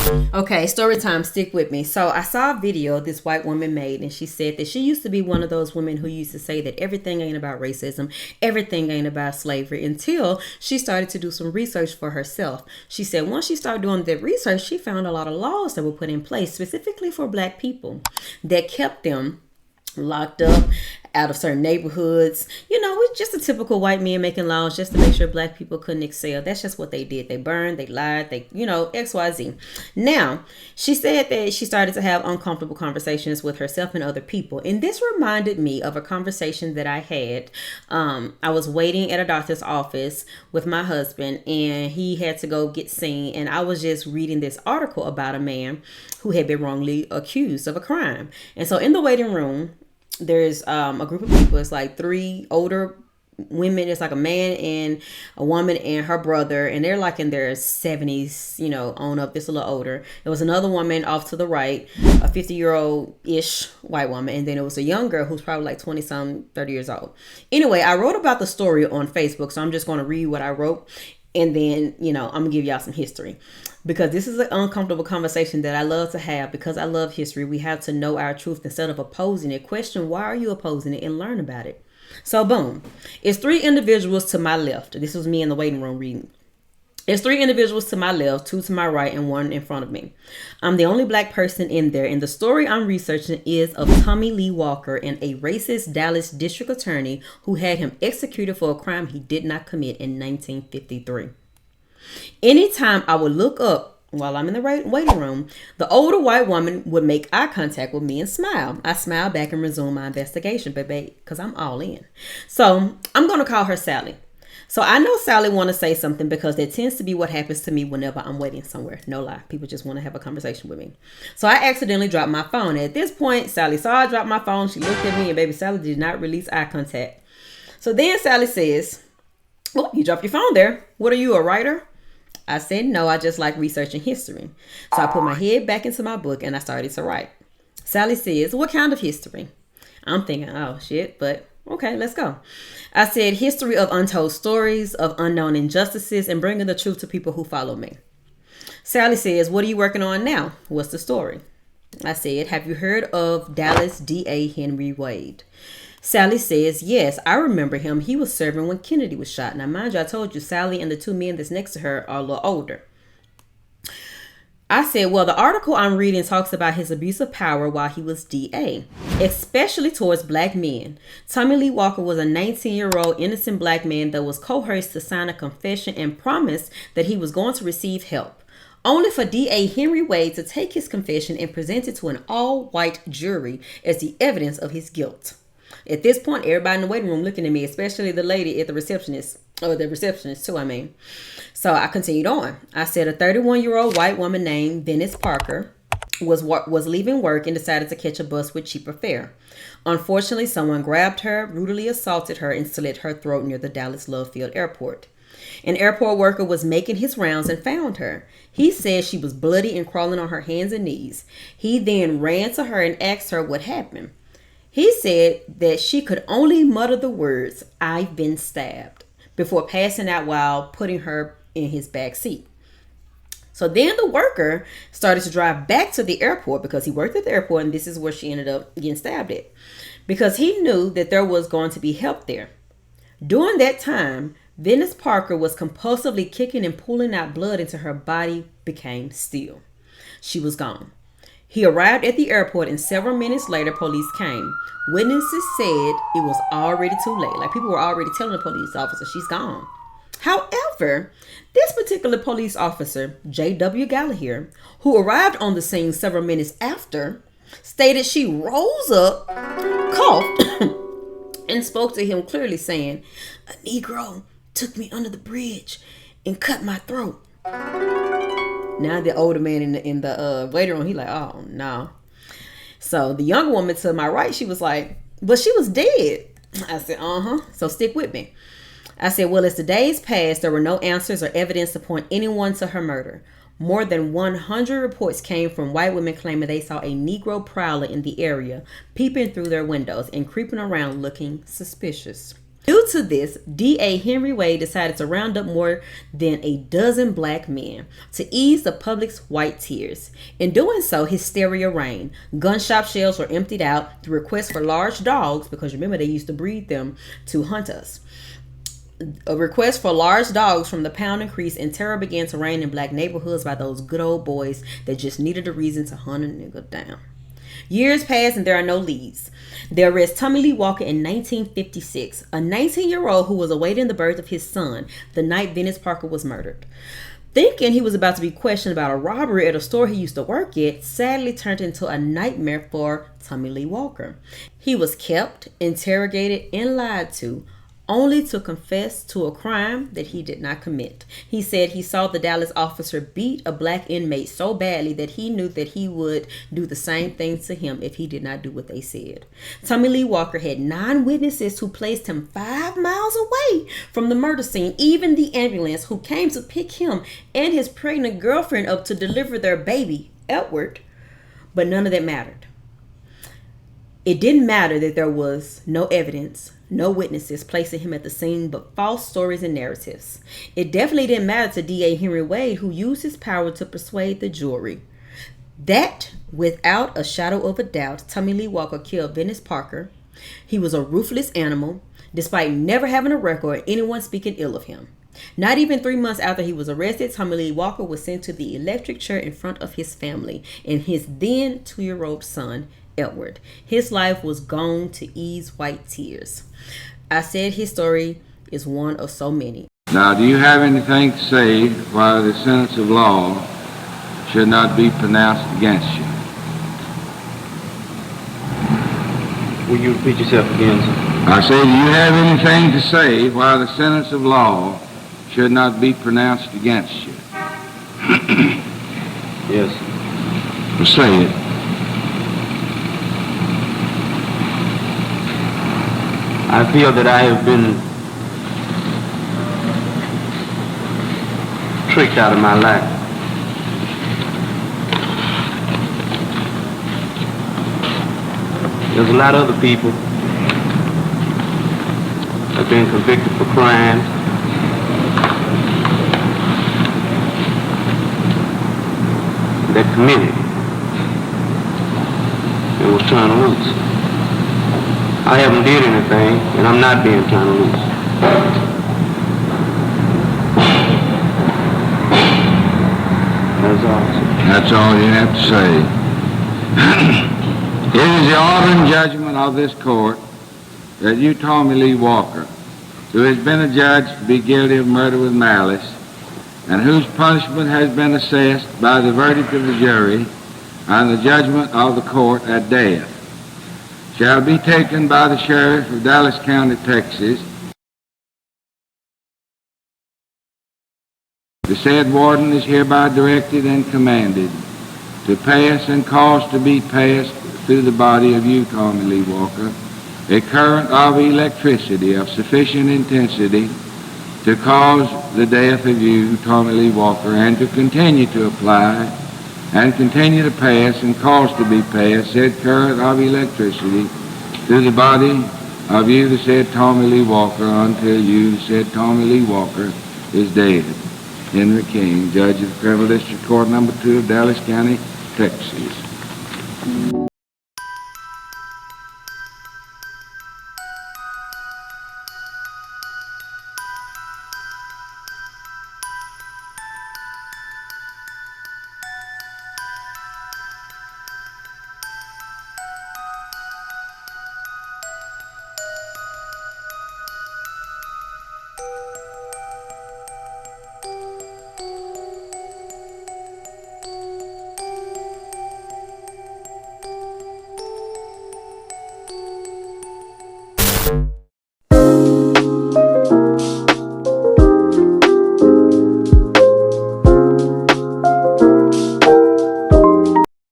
Okay, story time, stick with me. So I saw a video this white woman made, and she said that she used to be one of those women who used to say that everything ain't about racism, everything ain't about slavery, until she started to do some research for herself. She said once she started doing that research, she found a lot of laws that were put in place specifically for black people that kept them locked up out of certain neighborhoods. It's just a typical white man making laws just to make sure black people couldn't excel. That's just what they did. They burned, they lied, XYZ. Now, she said that she started to have uncomfortable conversations with herself and other people. And this reminded me of a conversation that I had. I was waiting at a doctor's office with my husband, and he had to go get seen. And I was just reading this article about a man who had been wrongly accused of a crime. And so in the waiting room, there's a group of people. It's like 3 older women. It's like a man and a woman and her brother, and they're like in their 70s, on up, just a little older. There was another woman off to the right, a 50-year-old-ish white woman, and then it was a young girl who's probably like 20-some, 30 years old. Anyway, I wrote about the story on Facebook, so I'm just going to read what I wrote, and then, I'm going to give y'all some history. Because this is an uncomfortable conversation that I love to have, because I love history. We have to know our truth instead of opposing it. Question, why are you opposing it, and learn about it. So boom, it's 3 individuals to my left. This was me in the waiting room reading. It's 3 individuals to my left, 2 to my right, and 1 in front of me. I'm the only black person in there, and the story I'm researching is of Tommy Lee Walker, and a racist Dallas district attorney who had him executed for a crime he did not commit in 1953. Anytime I would look up while I'm in the waiting room, the older white woman would make eye contact with me and smile. I smile back and resume my investigation, baby, because I'm all in. So I'm going to call her Sally. So I know Sally want to say something, because that tends to be what happens to me whenever I'm waiting somewhere. No lie. People just want to have a conversation with me. So I accidentally dropped my phone. At this point, Sally saw I dropped my phone. She looked at me, and baby Sally did not release eye contact. So then Sally says, "Oh, you dropped your phone there. What are you, a writer?" I said, "No, I just like researching history." So I put my head back into my book and I started to write. Sally says, "What kind of history?" I'm thinking, oh shit, but okay, let's go. I said, "History of untold stories, of unknown injustices, and bringing the truth to people who follow me." Sally says, "What are you working on now? What's the story?" I said, "Have you heard of Dallas DA Henry Wade?" Sally says, "Yes, I remember him. He was serving when Kennedy was shot." Now, mind you, I told you Sally and the 2 men that's next to her are a little older. I said, "Well, the article I'm reading talks about his abuse of power while he was DA, especially towards black men. Tommy Lee Walker was a 19-year-old innocent black man that was coerced to sign a confession and promised that he was going to receive help, only for DA Henry Wade to take his confession and present it to an all-white jury as the evidence of his guilt." At this point, everybody in the waiting room looking at me, especially the lady at the receptionist too, I mean. So I continued on. I said, "A 31-year-old white woman named Venice Parker was leaving work and decided to catch a bus with cheaper fare. Unfortunately, someone grabbed her, brutally assaulted her, and slit her throat near the Dallas Love Field Airport. An airport worker was making his rounds and found her. He said she was bloody and crawling on her hands and knees. He then ran to her and asked her what happened. He said that she could only mutter the words, 'I've been stabbed,' before passing out while putting her in his back seat. So then the worker started to drive back to the airport, because he worked at the airport, and this is where she ended up getting stabbed at, because he knew that there was going to be help there. During that time, Venice Parker was compulsively kicking and pulling out blood until her body became still. She was gone. He arrived at the airport, and several minutes later, police came. Witnesses said it was already too late. Like, people were already telling the police officer, she's gone. However, this particular police officer, J.W. Gallagher, who arrived on the scene several minutes after, stated she rose up, coughed, and spoke to him clearly, saying, "A Negro took me under the bridge and cut my throat." Now the older man in the waiting room, he like, "Oh no." So the younger woman to my right, she was like, "But she was dead." I said, "So stick with me." I said, "Well, as the days passed, there were no answers or evidence to point anyone to her murder. More than 100 reports came from white women claiming they saw a Negro prowler in the area, peeping through their windows and creeping around looking suspicious. Due to this, D.A. Henry Wade decided to round up more than a dozen black men to ease the public's white tears. In doing so, hysteria reigned. Gun shop shelves were emptied out. The request for large dogs, because remember they used to breed them to hunt us. A request for large dogs from the pound increased, and terror began to reign in black neighborhoods by those good old boys that just needed a reason to hunt a nigga down. Years pass and there are no leads. They arrest Tommy Lee Walker in 1956, a 19-year-old who was awaiting the birth of his son the night Venice Parker was murdered. Thinking he was about to be questioned about a robbery at a store he used to work at, sadly turned into a nightmare for Tommy Lee Walker. He was kept, interrogated, and lied to, only to confess to a crime that he did not commit. He said he saw the Dallas officer beat a black inmate so badly that he knew that he would do the same thing to him if he did not do what they said. Tommy Lee Walker had 9 witnesses who placed him 5 miles away from the murder scene, even the ambulance who came to pick him and his pregnant girlfriend up to deliver their baby, Edward. But none of that mattered. It didn't matter that there was no evidence, no witnesses placing him at the scene, but false stories and narratives. It definitely didn't matter to D.A. Henry Wade, who used his power to persuade the jury that, without a shadow of a doubt, Tommy Lee Walker killed Venice Parker. He was a ruthless animal, despite never having a record or anyone speaking ill of him. Not even 3 months after he was arrested, Tommy Lee Walker was sent to the electric chair in front of his family and his then 2-year-old son, Edward. His life was gone to ease white tears. I said his story is one of so many. Now, do you have anything to say why the sentence of law should not be pronounced against you? Will you repeat yourself again, sir? I say, do you have anything to say why the sentence of law should not be pronounced against you? Yes. Well, say it. I feel that I have been tricked out of my life. There's a lot of other people that have been convicted for crimes that committed and was turned loose. I haven't did anything, and I'm not being turned loose. That's all. That's all you have to say. It is the order and judgment of this court that you, Tommy Lee Walker, who has been adjudged to be guilty of murder with malice, and whose punishment has been assessed by the verdict of the jury and the judgment of the court at death, shall be taken by the sheriff of Dallas County, Texas. The said warden is hereby directed and commanded to pass and cause to be passed through the body of you, Tommy Lee Walker, a current of electricity of sufficient intensity to cause the death of you, Tommy Lee Walker, and to continue to apply and continue to pass and cause to be passed said current of electricity through the body of you, the said Tommy Lee Walker, until you, the said Tommy Lee Walker, is dead. Henry King, Judge of the Criminal District Court, Number 2 of Dallas County, Texas.